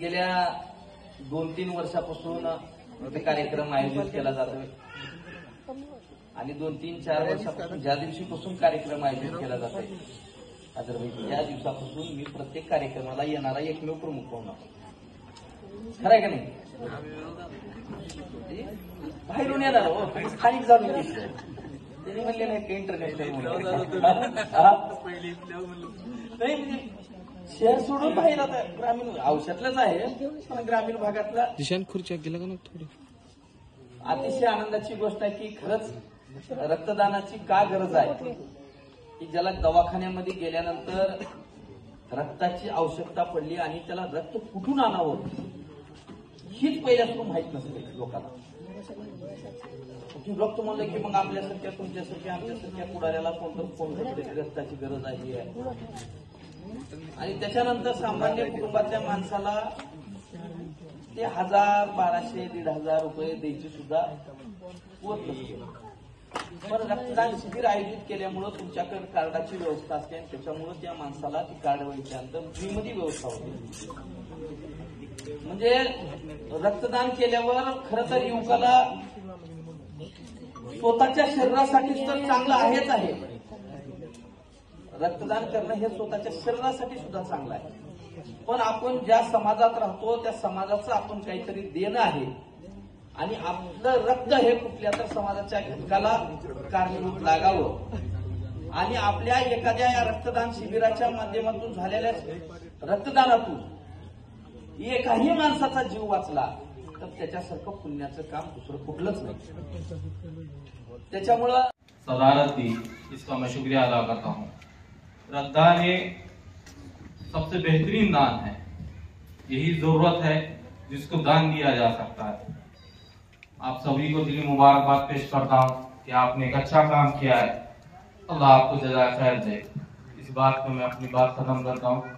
गेल्या 2-3 वर्षापासून ते कार्यक्रम आयोजित केला जातोय आणि 2-3-4 वर्षापासून ज्या दिवशीपासून कार्यक्रम आयोजित केला जातोय या दिवसापासून मी प्रत्येक कार्यक्रमाला येणारा एकमेव प्रमुख पाहुणा खरं आहे का नाही. बाहेरून येणार हो स्थानिक जाणून घेतलं त्यांनी म्हणले नाही की इंटरनॅशनल नाही म्हणजे शहर सोडून बाहेर आता ग्रामीण औषधातलंच आहे पण ग्रामीण भागातला दिशान खुर्च्या गेला का ना थोडी. अतिशय आनंदाची गोष्ट आहे की खरंच रक्तदानाची का गरज आहे की ज्याला दवाखान्यामध्ये गेल्यानंतर रक्ताची आवश्यकता पडली आणि त्याला रक्त कुठून आणावं हीच पहिल्यापासून माहित नसते लोकांना. रक्त म्हणलं की मग आपल्यासारख्या तुमच्यासारख्या आमच्यासारख्या पुढाऱ्याला कोणतं फोन करते रक्ताची गरज आहे आणि त्याच्यानंतर सामान्य कुटुंबातल्या माणसाला ते 1000, 1200, 1500 रुपये द्यायची सुद्धा होत नसते. पण रक्तदान शिबिर आयोजित केल्यामुळं तुमच्याकडे कार्डाची व्यवस्था असते आणि त्याच्यामुळं त्या माणसाला ती कार्ड वळल्यानंतर फ्रीमध्ये व्यवस्था होते. म्हणजे रक्तदान केल्यावर खरं तर युवकाला स्वतःच्या शरीरासाठी तर चांगलं आहेच आहे. रक्तदान करणं हे स्वतःच्या शरीरासाठी सुद्धा चांगलं आहे पण आपण ज्या समाजात राहतो त्या समाजाचं आपण काहीतरी देणं आहे आणि आपलं रक्त हे कुठल्या तर समाजाच्या घटकाला कारणीभूत लागावं आणि आपल्या एखाद्या या रक्तदान शिबिराच्या माध्यमातून झालेल्या रक्तदानातून एकाही माणसाचा जीव वाचला तर त्याच्यासारखं पुण्याचं काम दुसरं कुठलंच नाही. त्याच्यामुळं सदारत दी इसका मैं शुक्रिया अदा करता हूँ. रक्तदान ये सबसे बेहतरीन दान है. यही जरूरत है जिसको दान दिया जा सकता है. आप सभी को दिली मुबारकबाद पेश करता हूँ कि आपने एक अच्छा काम किया है. अल्लाह आपको जज़ाए खैर दे. इस बात पे मैं अपनी बात खत्म करता हूँ.